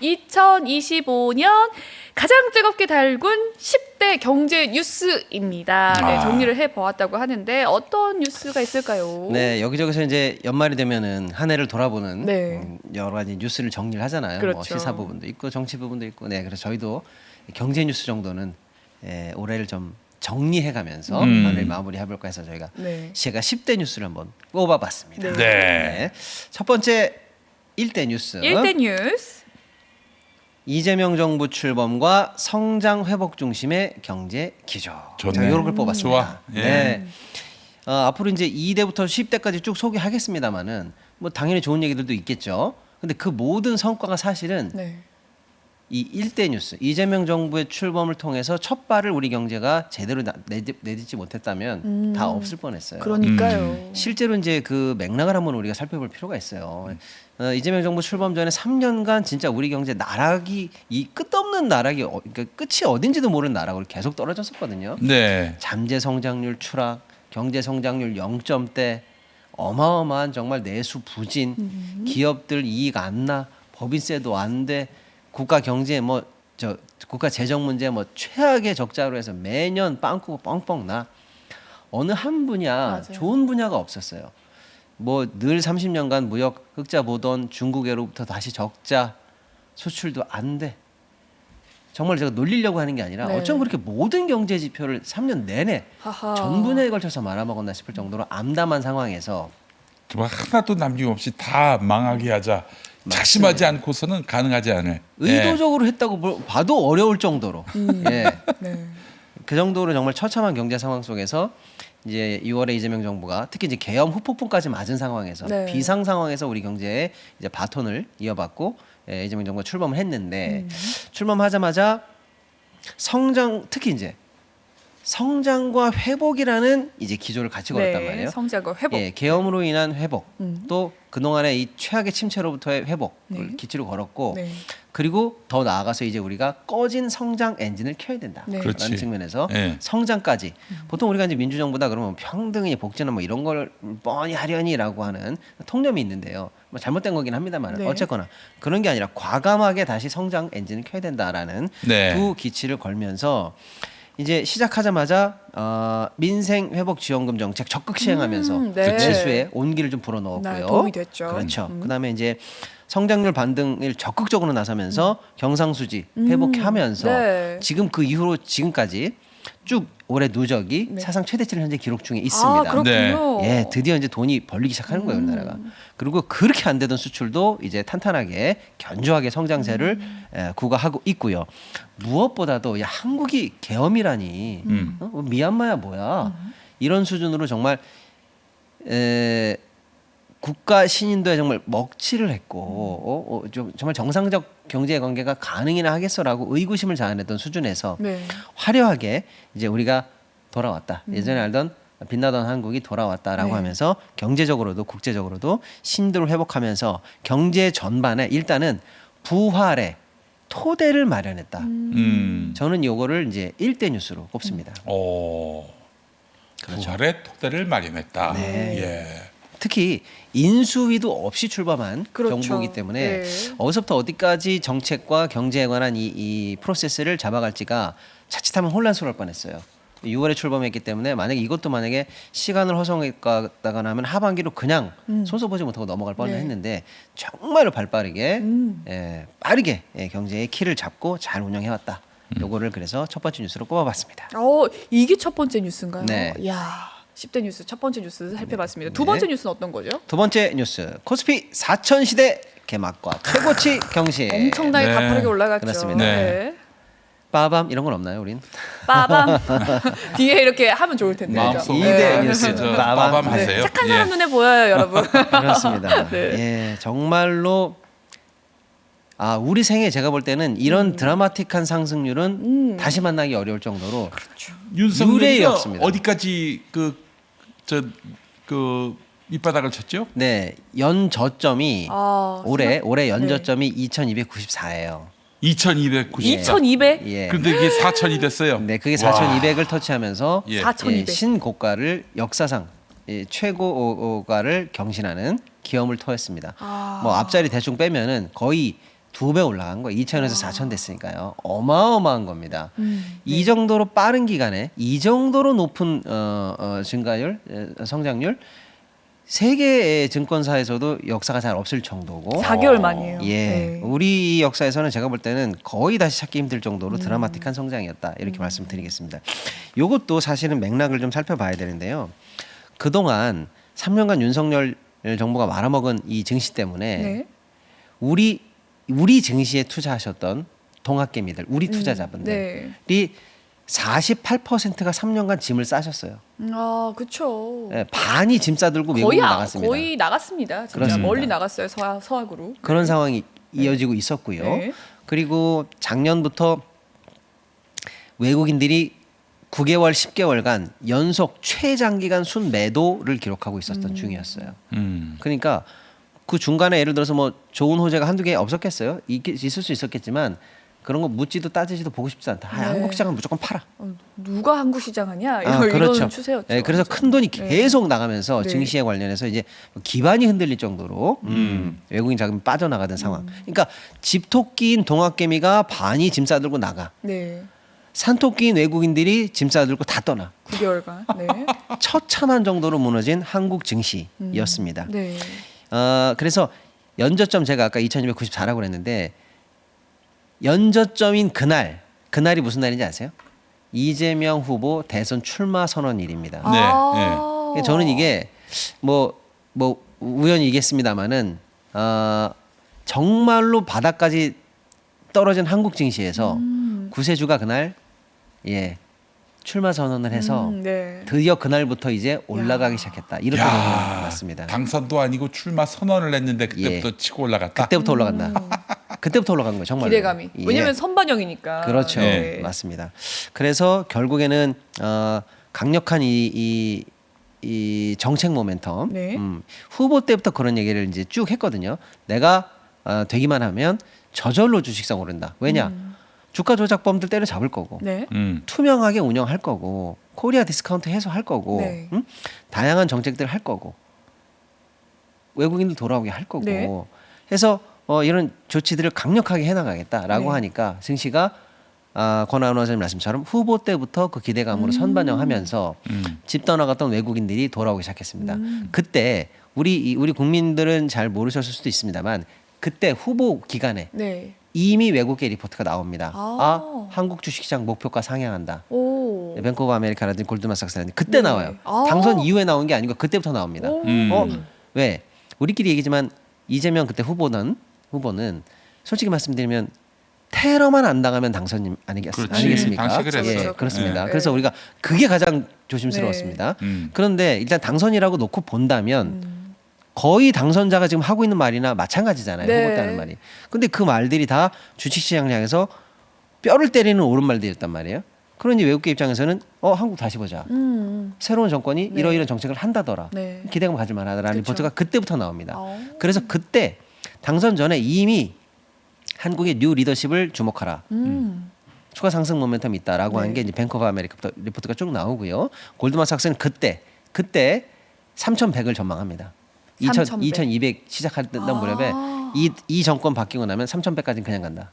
2025년 가장 뜨겁게 달군 10대 경제 뉴스입니다. 네, 정리를 해보았다고 하는데 어떤 뉴스가 있을까요? 네, 여기저기서 이제 연말이 되면은 한 해를 돌아보는 네. 여러 가지 뉴스를 정리를 하잖아요. 그렇죠. 뭐 시사 부분도 있고 정치 부분도 있고. 네, 그래서 저희도 경제 뉴스 정도는 올해를 좀 정리해가면서 한 해를 마무리해볼까 해서 저희가 제가 10대 뉴스를 한번 꼽아봤습니다. 네. 첫 번째 1대 뉴스. 1대 뉴스. 이재명 정부 출범과 성장 회복 중심의 경제 기조. 좋네. 제가 이런 걸 뽑았습니다. 좋아. 예. 네. 앞으로 이제 2대부터 10대까지 쭉 소개하겠습니다만은 뭐 당연히 좋은 얘기들도 있겠죠. 근데 그 모든 성과가 사실은 이 1대 뉴스 이재명 정부의 출범을 통해서 첫 발을 우리 경제가 제대로 내딛지 못했다면 다 없을 뻔했어요. 그러니까요. 실제로 이제 그 맥락을 한번 우리가 살펴볼 필요가 있어요. 이재명 정부 출범 전에 3년간 진짜 우리 경제 나락이 이 끝없는 나락이 그러니까 끝이 어딘지도 모르는 나락으로 계속 떨어졌었거든요. 네. 잠재 성장률 추락, 경제 성장률 0점대, 어마어마한 정말 내수 부진, 기업들 이익 안 나, 법인세도 안 돼, 국가 경제 국가 재정 문제 최악의 적자로 해서 매년 빵꾸고 뻥뻥 나. 어느 한 분야 맞아요. 좋은 분야가 없었어요. 뭐 늘 30년간 무역 흑자 보던 중국으로부터 다시 적자, 수출도 안 돼. 정말 제가 놀리려고 하는 게 아니라 어쩜 그렇게 모든 경제 지표를 3년 내내 전 분야에 걸쳐서 말아먹었나 싶을 정도로 암담한 상황에서 정말 하나도 남김없이 다 망하게 하자. 작심하지 않고서는 가능하지 않을. 의도적으로 했다고 봐도 어려울 정도로. 예. 네. 그 정도로 정말 처참한 경제 상황 속에서 이제 6월에 이재명 정부가 특히 이제 계엄 후폭풍까지 맞은 상황에서 비상 상황에서 우리 경제에 이제 바톤을 이어받고 이재명 정부가 출범을 했는데 출범하자마자 성장 특히 이제 성장과 회복이라는 이제 기조를 같이 걸었단 말이에요. 성장과 회복. 예, 계엄으로 인한 회복, 또 그동안의 이 최악의 침체로부터의 회복을 기치로 걸었고, 그리고 더 나아가서 이제 우리가 꺼진 성장 엔진을 켜야 된다라는 그렇지. 측면에서 네. 성장까지. 보통 우리가 이제 민주정부다 그러면 평등이 복지나 뭐 이런 걸 뻔히 하려니라고 하는 통념이 있는데요. 뭐 잘못된 거긴 합니다만 어쨌거나 그런 게 아니라 과감하게 다시 성장 엔진을 켜야 된다라는 두 기치를 걸면서. 이제 시작하자마자 민생 회복 지원금 정책 적극 시행하면서 지수에 온기를 좀 불어넣었고요. 도움이 됐죠. 그렇죠. 그다음에 이제 성장률 반등을 적극적으로 나서면서 경상수지 회복하면서 지금 그 이후로 지금까지 쭉 올해 누적이 사상 최대치를 현재 기록 중에 있습니다. 아, 그렇군요. 예, 드디어 이제 돈이 벌리기 시작하는 거예요, 우리나라가. 그리고 그렇게 안 되던 수출도 이제 탄탄하게 견조하게 성장세를 구가하고 있고요. 무엇보다도 야, 한국이 계엄이라니, 미얀마야 뭐야? 이런 수준으로 정말 국가 신인도에 정말 먹칠을 했고 정말 정상적 경제 관계가 가능이나 하겠어라고 의구심을 자아냈던 수준에서 화려하게 이제 우리가 돌아왔다. 예전에 알던 빛나던 한국이 돌아왔다라고 하면서 경제적으로도 국제적으로도 신도를 회복하면서 경제 전반에 일단은 부활의 토대를 마련했다. 저는 요거를 이제 1대 뉴스로 꼽습니다. 그렇죠. 부활의 토대를 마련했다. 예. 특히 인수위도 없이 출범한 정부이기 때문에 어디서부터 어디까지 정책과 경제에 관한 이 프로세스를 잡아갈지가 자칫하면 혼란스러울 뻔했어요. 6월에 출범했기 때문에 만약에 시간을 허송했다거나 하면 하반기로 그냥 손서 보지 못하고 넘어갈 뻔했는데 정말로 발빠르게 빠르게 경제의 키를 잡고 잘 운영해왔다. 요거를 그래서 첫 번째 뉴스로 꼽아봤습니다. 이게 첫 번째 뉴스인가요? 네. 이야. 10대 뉴스 첫 번째 뉴스 살펴봤습니다. 두 번째 뉴스는 어떤 거죠? 두 번째 뉴스 코스피 4000시대 개막과 최고치 경신. 엄청나게 가파르게 올라갔죠. 그렇습니다. 빠밤 이런 건 없나요, 우린? 빠밤. 뒤에 이렇게 하면 좋을 텐데. 마음속 2대 뉴스 빠밤 하세요. 착한 사람 눈에 보여요, 여러분. 그렇습니다. 예, 정말로 우리 생에 제가 볼 때는 이런 드라마틱한 상승률은 다시 만나기 어려울 정도로 윤석열이 없습니다. 어디까지 밑바닥을 쳤죠? 네, 연 저점이 올해 연 저점이 2294예요. 2290. 2200? 예. 그런데 그게 4000이 됐어요. 네, 그게 4200을 터치하면서 4200. 신고가를 역사상 최고가를 경신하는 기염을 토했습니다. 뭐 앞자리 대충 빼면은 거의 2배 올라간 거예요. 2천에서 4천 됐으니까요. 어마어마한 겁니다. 이 정도로 빠른 기간에 이 정도로 높은 증가율, 성장률 세계의 증권사에서도 역사가 잘 없을 정도고 4개월 만이에요. 예, 네. 우리 역사에서는 제가 볼 때는 거의 다시 찾기 힘들 정도로 드라마틱한 성장이었다 이렇게 말씀드리겠습니다. 이것도 사실은 맥락을 좀 살펴봐야 되는데요. 그동안 3년간 윤석열 정부가 말아먹은 이 증시 때문에 네. 우리 증시에 투자하셨던 동학개미들, 우리 투자자분들이 네. 48%가 3년간 짐을 싸셨어요. 아, 그렇죠. 예, 반이 짐 싸들고 거의 외국으로 나갔습니다. 거의 나갔습니다. 진짜 그렇습니다. 멀리 나갔어요. 서학으로. 그런 상황이 이어지고 있었고요. 네. 그리고 작년부터 외국인들이 9개월, 10개월간 연속 최장기간 순매도를 기록하고 있었던 중이었어요. 그러니까 그 중간에 예를 들어서 뭐 좋은 호재가 한두 개 없었겠어요? 있을 수 있었겠지만 그런 거 묻지도 따지지도 보고 싶지 않다. 네. 한국 시장은 무조건 팔아. 누가 한국 시장 하냐? 그렇죠. 이런 추세였죠. 네, 그래서 큰 돈이 네. 계속 나가면서 네. 증시에 관련해서 이제 기반이 흔들릴 정도로 외국인 자금이 빠져나가던 상황. 그러니까 집토끼인 동학개미가 반이 짐 싸들고 나가. 네. 산토끼인 외국인들이 짐 싸들고 다 떠나. 9개월간. 네. 처참한 정도로 무너진 한국 증시였습니다. 네. 그래서 연저점 제가 아까 2294라고 그랬는데 연저점인 그날이 무슨 날인지 아세요? 이재명 후보 대선 출마 선언일입니다. 네, 아. 저는 이게 뭐 우연이겠습니다만은 정말로 바닥까지 떨어진 한국 증시에서 구세주가 그날 출마 선언을 해서 네. 드디어 그날부터 이제 올라가기 시작했다. 이렇게 보면 맞습니다. 당선도 아니고 출마 선언을 했는데 그때부터 치고 올라갔다. 그때부터 올라간다. 그때부터 올라간 거예요. 정말. 기대감이. 왜냐면 선반영이니까. 그렇죠. 네. 맞습니다. 그래서 결국에는 강력한 이 정책 모멘텀. 네. 후보 때부터 그런 얘기를 이제 쭉 했거든요. 내가 되기만 하면 저절로 주식상 오른다. 왜냐? 주가 조작범들 때려잡을 거고. 네. 투명하게 운영할 거고. 코리아 디스카운트 해소할 거고. 네. 다양한 정책들 할 거고. 외국인들 돌아오게 할 거고. 네. 해서 이런 조치들을 강력하게 해나가겠다라고 네. 하니까 증시가 권하은 원장님 말씀처럼 후보 때부터 그 기대감으로 선반영하면서 집 떠나갔던 외국인들이 돌아오기 시작했습니다. 그때 우리 국민들은 잘 모르셨을 수도 있습니다만 그때 후보 기간에 네. 이미 외국계 리포트가 나옵니다. 아. 한국 주식시장 목표가 상향한다. 오. 뱅크 오브 아메리카라든지 골드만삭스라든지 그때 네. 나와요. 아. 당선 이후에 나온 게 아니고 그때부터 나옵니다. 오. 왜? 우리끼리 얘기지만 이재명 그때 후보는 솔직히 말씀드리면 테러만 안 당하면 당선인 그렇지. 아니겠습니까? 당시 그랬어요. 예, 그렇습니다. 네. 그래서 우리가 그게 가장 조심스러웠습니다. 그런데 일단 당선이라고 놓고 본다면 거의 당선자가 지금 하고 있는 말이나 마찬가지잖아요. 네. 후보 때는 말이. 근데 그 말들이 다 주식시장을 향해서 뼈를 때리는 옳은 말들이었단 말이에요. 그러니 외국계 입장에서는 한국 다시 보자. 새로운 정권이 네. 이러이런 정책을 한다더라. 네. 기대감 가질 만하다라는 그렇죠. 리포트가 그때부터 나옵니다. 어. 그래서 그때 당선 전에 이미 한국의 뉴 리더십을 주목하라. 추가 상승 모멘텀이 있다라고 네. 한 게 이제 뱅크 오브 아메리카 리포트가 쭉 나오고요. 골드만삭스는 그때 3,100을 전망합니다. 3,100. 2,200 시작했던 무렵에 이 정권 바뀌고 나면 3,100까지는 그냥 간다.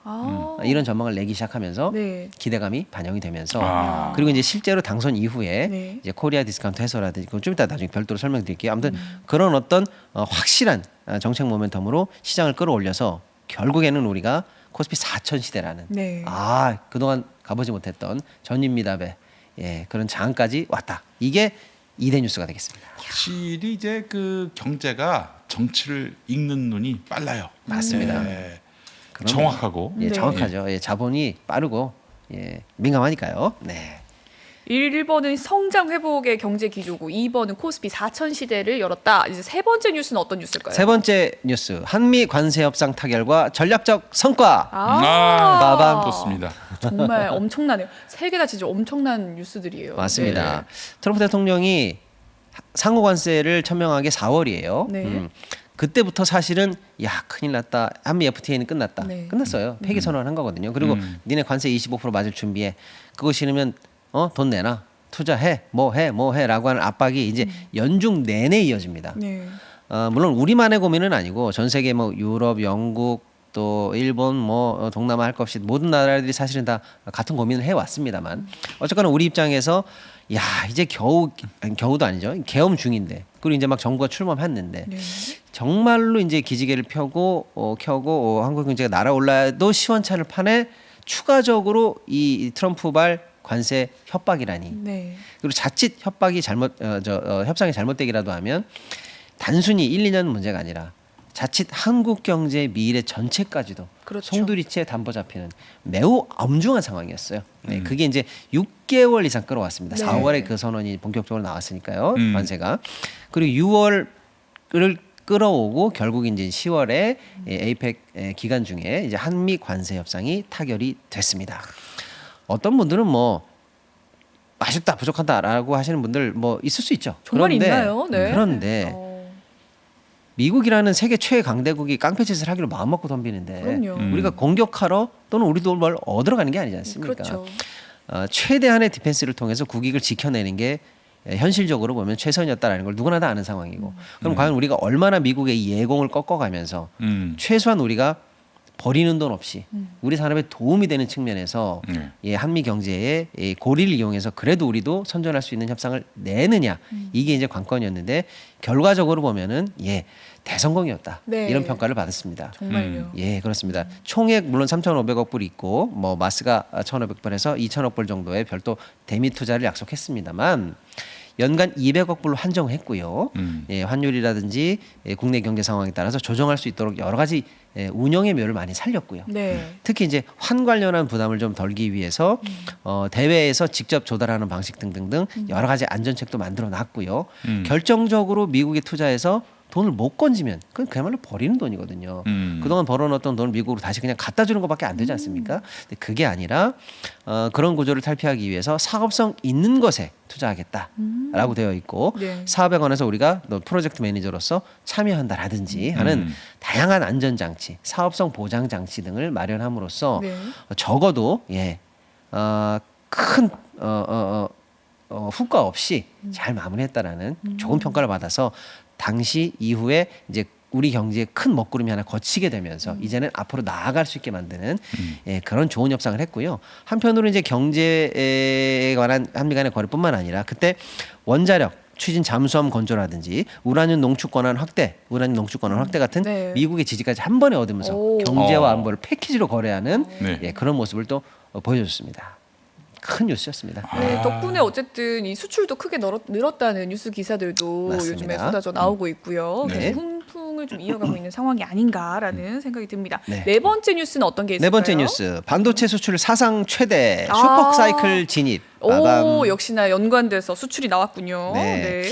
이런 전망을 내기 시작하면서 네. 기대감이 반영이 되면서 그리고 이제 실제로 당선 이후에 네. 이제 코리아 디스카운트 해소라든지 그건 좀 이따 나중에 별도로 설명드릴게요. 아무튼 그런 어떤 확실한 정책 모멘텀으로 시장을 끌어올려서 결국에는 우리가 코스피 4천 시대라는 네. 그동안 가보지 못했던 전인미답의 그런 장까지 왔다. 이게 2대 뉴스가 되겠습니다. 확실히 이제 그 경제가 정치를 읽는 눈이 빨라요. 맞습니다. 네. 그럼- 정확하고. 네. 정확하죠. 자본이 빠르고 민감하니까요. 네. 1번은 성장 회복의 경제 기조고 2번은 코스피 4천 시대를 열었다. 이제 세 번째 뉴스는 어떤 뉴스일까요? 세 번째 뉴스 한미 관세 협상 타결과 전략적 성과. 빠밤. 좋습니다. 정말 엄청나네요. 세 개가 진짜 엄청난 뉴스들이에요. 맞습니다. 트럼프 대통령이 상호 관세를 천명한 게 4월이에요. 네. 그때부터 사실은 큰일 났다. 한미 FTA는 끝났다. 네. 끝났어요. 폐기 선언한 거거든요. 그리고 니네 관세 25% 맞을 준비해. 그거 싫으면 돈 내놔. 투자해. 뭐 해라고 하는 압박이 이제 연중 내내 이어집니다. 네. 물론 우리만의 고민은 아니고 전 세계 뭐 유럽, 영국, 또 일본 뭐 동남아 할 것 없이 모든 나라들이 사실은 다 같은 고민을 해왔습니다만 어쨌거나 우리 입장에서 야 이제 겨우도 아니죠. 계엄 중인데 그리고 이제 막 정부가 출범했는데 네. 정말로 이제 기지개를 펴고 켜고 한국 경제가 날아올라도 시원찮을 판에 추가적으로 이 트럼프발 관세 협박이라니 네. 그리고 자칫 협박이 협상이 잘못되기라도 하면 단순히 1, 2년 문제가 아니라 자칫 한국 경제의 미래 전체까지도 그렇죠. 송두리째 담보 잡히는 매우 엄중한 상황이었어요. 네, 그게 이제 6개월 이상 끌어왔습니다. 네. 4월에 그 선언이 본격적으로 나왔으니까요. 음. 관세가. 그리고 6월을 끌어오고 결국 이제 10월에 에이펙 기간 중에 이제 한미 관세 협상이 타결이 됐습니다. 어떤 분들은 뭐 아쉽다 부족하다라고 하시는 분들 뭐 있을 수 있죠. 정말 있나요? 네. 그런데 미국이라는 세계 최강대국이 깡패짓을 하기로 마음먹고 덤비는데 그럼요. 우리가 공격하러 또는 우리도 뭘 얻으러 가는 게 아니지 않습니까? 그렇죠. 최대한의 디펜스를 통해서 국익을 지켜내는 게 현실적으로 보면 최선이었다라는 걸 누구나 다 아는 상황이고 그럼 과연 우리가 얼마나 미국의 이 예공을 꺾어가면서 최소한 우리가 버리는 돈 없이 우리 산업에 도움이 되는 측면에서 한미 경제의 고리를 이용해서 그래도 우리도 선전할 수 있는 협상을 내느냐 이게 이제 관건이었는데 결과적으로 보면은 대성공이었다 네. 이런 평가를 받았습니다. 정말요. 예, 그렇습니다. 총액 물론 3,500억 불이 있고 뭐 마스가 1,500불에서 2,000억 불 정도의 별도 대미 투자를 약속했습니다만 연간 200억 불로 한정했고요. 환율이라든지 국내 경제 상황에 따라서 조정할 수 있도록 여러 가지 운영의 묘를 많이 살렸고요. 네. 특히 이제 환 관련한 부담을 좀 덜기 위해서 대외에서 직접 조달하는 방식 등등등 여러 가지 안전책도 만들어 놨고요. 결정적으로 미국에 투자해서 돈을 못 건지면 그건 그야말로 버리는 돈이거든요. 그동안 벌어놓았던 돈을 미국으로 다시 그냥 갖다 주는 것밖에 안 되지 않습니까? 근데 그게 아니라 그런 구조를 탈피하기 위해서 사업성 있는 것에 투자하겠다라고 되어 있고 네. 사업에 관해서 우리가 프로젝트 매니저로서 참여한다라든지 하는 다양한 안전장치, 사업성 보장 장치 등을 마련함으로써 네. 적어도 큰 후과 없이 잘 마무리했다라는 좋은 평가를 받아서 당시 이후에 이제 우리 경제에 큰 먹구름이 하나 거치게 되면서 이제는 앞으로 나아갈 수 있게 만드는 그런 좋은 협상을 했고요. 한편으로 이제 경제에 관한 한미 간의 거래뿐만 아니라 그때 원자력 추진 잠수함 건조라든지 우라늄 농축 권한 확대 같은 네. 미국의 지지까지 한 번에 얻으면서 경제와 안보를 패키지로 거래하는 그런 모습을 또 보여줬습니다. 큰 뉴스였습니다. 네, 덕분에 어쨌든 이 수출도 크게 늘었다는 뉴스 기사들도 맞습니다. 요즘에 쏟아져 나오고 있고요. 네. 그래서 훈풍을 좀 이어가고 있는 상황이 아닌가라는 생각이 듭니다. 네. 네 번째 뉴스는 어떤 게 있을까요? 네 번째 뉴스 반도체 수출 사상 최대 슈퍼 사이클 진입. 빠밤. 오, 역시나 연관돼서 수출이 나왔군요. 네. 네.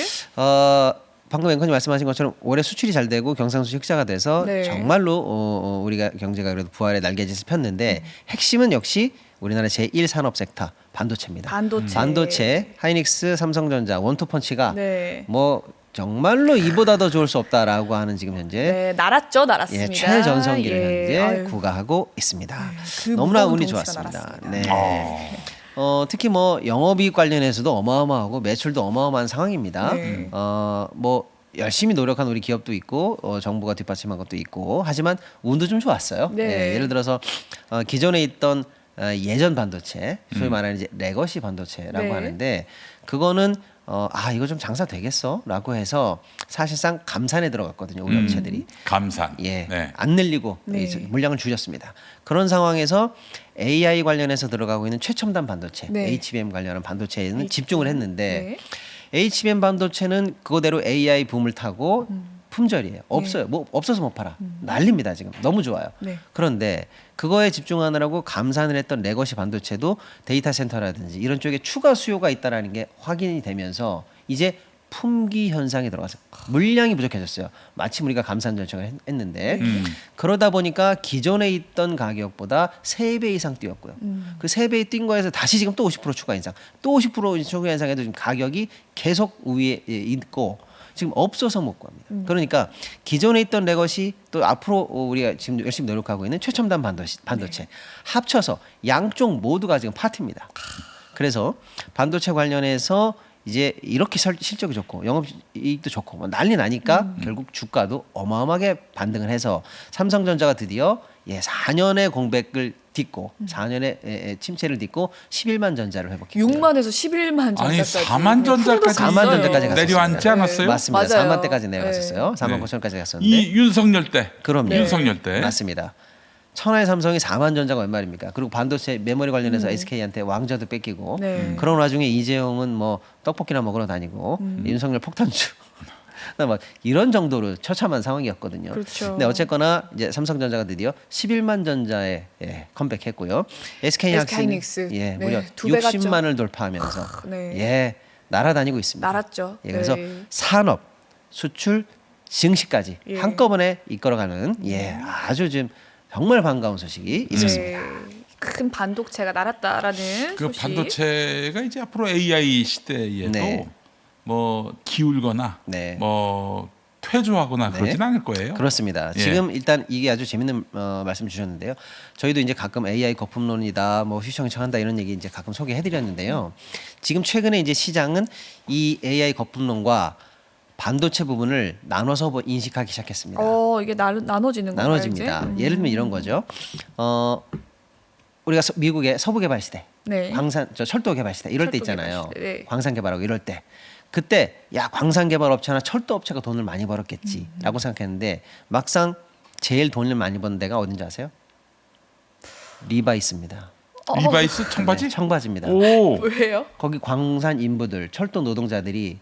방금 앵커님 말씀하신 것처럼 올해 수출이 잘 되고 경상수지 흑자가 돼서 네. 정말로 우리가 경제가 그래도 부활의 날개짓을 폈는데 핵심은 역시 우리나라 제1 산업 섹터 반도체입니다. 반도체 하이닉스, 삼성전자, 원투펀치가 네. 뭐 정말로 이보다 더 좋을 수 없다라고 하는 지금 현재 네, 날았습니다. 최전성기를 예. 현재 아유. 구가하고 있습니다. 그 너무나 무거운 운이 덩치가 좋았습니다. 날았습니다. 네. 특히 뭐 영업이익 관련해서도 어마어마하고 매출도 어마어마한 상황입니다. 네. 뭐 열심히 노력한 우리 기업도 있고 정부가 뒷받침한 것도 있고 하지만 운도 좀 좋았어요. 네. 예를 들어서 기존에 있던 예전 반도체 소위 말하는 이제 레거시 반도체라고 네. 하는데 그거는 이거 좀 장사 되겠어라고 해서 사실상 감산에 들어갔거든요. 우리 업체들이. 감산. 예, 안 늘리고 네. 물량을 줄였습니다. 그런 상황에서 AI 관련해서 들어가고 있는 최첨단 반도체, 네. HBM 관련한 반도체에는 집중을 했는데 네. HBM 반도체는 그거대로 AI 붐을 타고 품절이에요. 없어요. 뭐 없어서 못 팔아. 난립니다 지금. 너무 좋아요. 네. 그런데 그거에 집중하느라고 감산을 했던 레거시 반도체도 데이터 센터라든지 이런 쪽에 추가 수요가 있다라는 게 확인이 되면서 이제 품귀 현상이 들어가서 물량이 부족해졌어요. 마침 우리가 감산 절차를 했는데 그러다 보니까 기존에 있던 가격보다 3배 이상 뛰었고요. 그 3배 뛴 거에서 다시 지금 또 50% 추가 인상, 또 50% 추가 인상해도 지금 가격이 계속 위에 있고 지금 없어서 못 구합니다. 그러니까 기존에 있던 레거시 또 앞으로 우리가 지금 열심히 노력하고 있는 최첨단 반도체 합쳐서 양쪽 모두가 지금 파티입니다. 그래서 반도체 관련해서 이제 이렇게 실적이 좋고 영업이익도 좋고 뭐 난리 나니까 결국 주가도 어마어마하게 반등을 해서 삼성전자가 드디어 예, 4년의 공백을 딛고 4년의 침체를 딛고 11만 전자를 회복했고요. 6만에서 11만 아니, 전자까지. 4만 전자까지 4만 전자까지 갔었어요. 내려앉지 않았어요? 맞습니다. 맞아요. 4만 대까지 내려갔었어요. 4만 네. 9천까지 갔었는데. 이 윤석열 때. 그럼요. 윤석열 때. 맞습니다. 천하의 삼성이 4만 전자가 웬 말입니까? 그리고 반도체 메모리 관련해서 SK한테 왕좌도 뺏기고 네. 그런 와중에 이재용은 뭐 떡볶이나 먹으러 다니고 윤석열 폭탄주 막 이런 정도로 처참한 상황이었거든요. 그렇죠. 근데 어쨌거나 이제 삼성전자가 드디어 11만 전자에 컴백했고요. SK하이닉스 네, 무려 두배 갔죠. 60만을 돌파하면서 네. 날아다니고 있습니다. 날았죠. 그래서 네. 산업, 수출, 증시까지 예. 한꺼번에 이끌어가는 아주 좀 정말 반가운 소식이 있었습니다. 네. 큰 반도체가 날았다라는 그 소식. 반도체가 이제 앞으로 AI 시대에도 네. 뭐 기울거나 네. 뭐 퇴조하거나 네. 그러진 않을 거예요. 그렇습니다. 예. 지금 일단 이게 아주 재밌는 말씀 주셨는데요. 저희도 이제 가끔 AI 거품론이다, 뭐 휘청휘청한다 이런 얘기 이제 가끔 소개해드렸는데요. 지금 최근에 이제 시장은 이 AI 거품론과 반도체 부분을 나눠서 인식하기 시작했습니다. 이게 나눠지는 건가요? 나눠집니다. 이제? 예를 들면 이런 거죠. 우리가 미국의 서부 개발 시대, 네. 철도 개발 시대 이럴 때 철도 개발 있잖아요. 시대, 네. 광산 개발하고 이럴 때 그때 야 광산 개발 업체나 철도 업체가 돈을 많이 벌었겠지라고 생각했는데 막상 제일 돈을 많이 버는 데가 어딘지 아세요? 리바이스입니다. 리바이스 청바지? 네, 청바지입니다. 오. 왜요? 거기 광산 인부들, 철도 노동자들이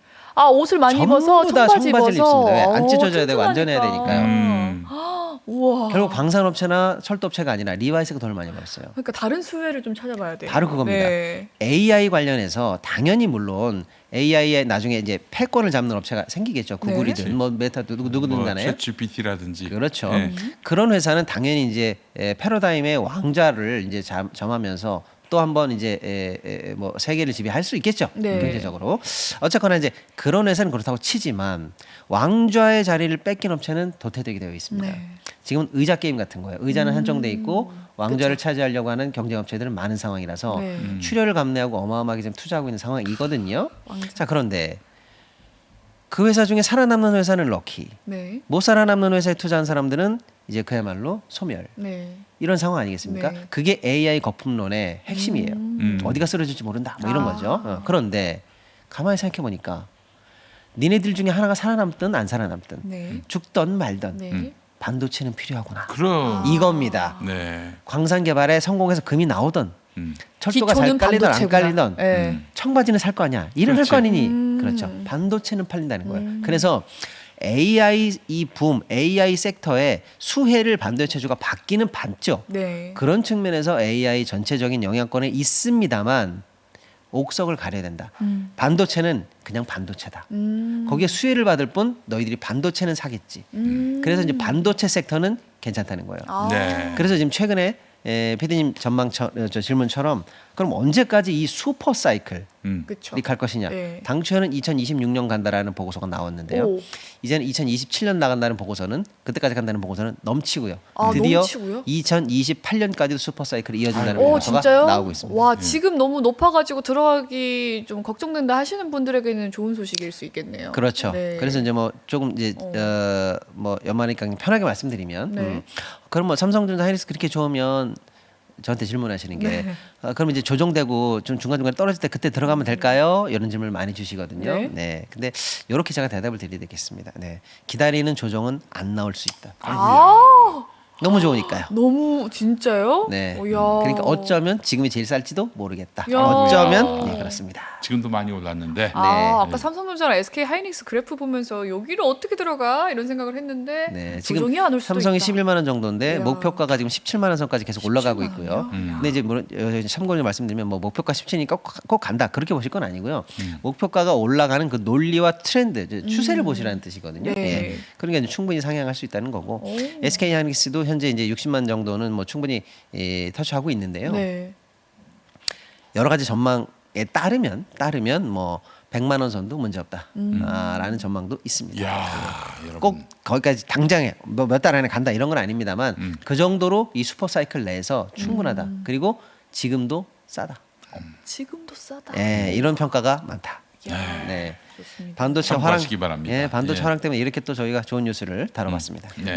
옷을 많이 입어서 전부 다 청바지 청바지를 입어서. 입습니다. 왜? 안 찢어져야 되고 안전해야 튼튼하니까. 되니까요. 우와. 결국 광산업체나 철도업체가 아니라 리바이스가 돈을 많이 벌었어요. 그러니까 다른 수혜를 좀 찾아봐야 돼요. 바로 그겁니다. 네. AI 관련해서 당연히 물론 AI에 나중에 이제 패권을 잡는 업체가 생기겠죠. 구글이든 뭐 메타도 누구든 간에. 챗GPT라든지. 그렇죠. 예. 그런 회사는 당연히 이제 패러다임의 왕좌를 이제 점하면서 또 한번 이제 뭐 세계를 지배할 수 있겠죠. 네. 경제적으로. 어쨌거나 이제 그런 회사는 그렇다고 치지만 왕좌의 자리를 뺏긴 업체는 도태되게 되어 있습니다. 네. 지금은 의자 게임 같은 거예요. 의자는 한정돼 있고 왕좌를 차지하려고 하는 경쟁업체들은 많은 상황이라서 네. 출혈을 감내하고 어마어마하게 지금 투자하고 있는 상황이거든요. 왕좌. 자, 그런데 그 회사 중에 살아남는 회사는 럭키, 네. 못 살아남는 회사에 투자한 사람들은 이제 그야말로 소멸. 네. 이런 상황 아니겠습니까? 네. 그게 AI 거품론의 핵심이에요. 어디가 쓰러질지 모른다. 뭐 이런 거죠. 그런데 가만히 생각해 보니까 니네들 중에 하나가 살아남든 안 살아남든 네. 죽던 말던 네. 반도체는 필요하구나. 그럼. 이겁니다. 네. 광산 개발에 성공해서 금이 나오던 철도가 잘 기초는 깔리던 안 반도체구나. 깔리던 네. 청바지는 살 거 아니야. 일은 할 그렇지. 거 아니니. 그렇죠. 반도체는 팔린다는 거예요. 그래서 AI 이 붐, AI 섹터의 수혜를 반도체주가 받기는 받죠. 네. 그런 측면에서 AI 전체적인 영향권에 있습니다만 옥석을 가려야 된다. 반도체는 그냥 반도체다. 거기에 수혜를 받을 뿐 너희들이 반도체는 사겠지. 그래서 이제 반도체 섹터는 괜찮다는 거예요. 네. 그래서 지금 최근에 PD님 질문처럼 그럼 언제까지 이 슈퍼 사이클이 그렇죠. 갈 것이냐? 네. 당초에는 2026년 간다라는 보고서가 나왔는데요. 오. 이제는 2027년 나간다는 보고서는 그때까지 간다는 보고서는 넘치고요. 아, 드디어 넘치고요? 2028년까지도 슈퍼 사이클이 이어진다는 오, 보고서가 진짜요? 나오고 있습니다. 와, 지금 너무 높아가지고 들어가기 좀 걱정된다 하시는 분들에게는 좋은 소식일 수 있겠네요. 그렇죠. 네. 그래서 이제 뭐 조금 이제 뭐 연말이니까 편하게 말씀드리면, 네. 그럼 뭐 삼성전자 하이닉스 그렇게 좋으면 저한테 질문하시는 게, 네. 그럼 이제 조정되고 좀 중간중간에 떨어질 때 그때 들어가면 될까요? 이런 질문을 많이 주시거든요. 네. 근데 이렇게 제가 대답을 드리야 되겠습니다. 네. 기다리는 조정은 안 나올 수 있다. 아, 너무 좋으니까요. 너무 진짜요? 네. 이야. 그러니까 어쩌면 지금이 제일 쌀지도 모르겠다. 야. 어쩌면 그렇습니다. 지금도 많이 올랐는데. 아까 삼성전자랑 SK 하이닉스 그래프 보면서 여기를 어떻게 들어가 이런 생각을 했는데 네, 지금 조정이 안 올 수도 삼성이 있다. 11만 원 정도인데 이야. 목표가가 지금 17만 원 선까지 계속 올라가고 17만 있고요. 원이요? 근데 이제 물론 참고로 말씀드리면 뭐 목표가 17이니까 꼭 간다 그렇게 보실 건 아니고요. 목표가가 올라가는 그 논리와 트렌드, 이제 추세를 보시라는 뜻이거든요. 네. 예. 그러니까 이제 충분히 상향할 수 있다는 거고 오. SK 하이닉스도 현재 이제 60만 정도는 뭐 충분히 터치하고 있는데요. 네. 여러 가지 전망에 따르면 뭐 100만 원 선도 문제 없다라는 전망도 있습니다. 야, 여러분. 꼭 거기까지 당장에 뭐 몇 달 안에 간다 이런 건 아닙니다만 그 정도로 이 슈퍼 사이클 내에서 충분하다. 그리고 지금도 싸다. 지금도 싸다. 예, 이런 평가가 많다. 네. 좋습니다. 반도체 참고하시기 바랍니다. 반도체 예. 화랑 때문에 이렇게 또 저희가 좋은 뉴스를 다뤄봤습니다. 네.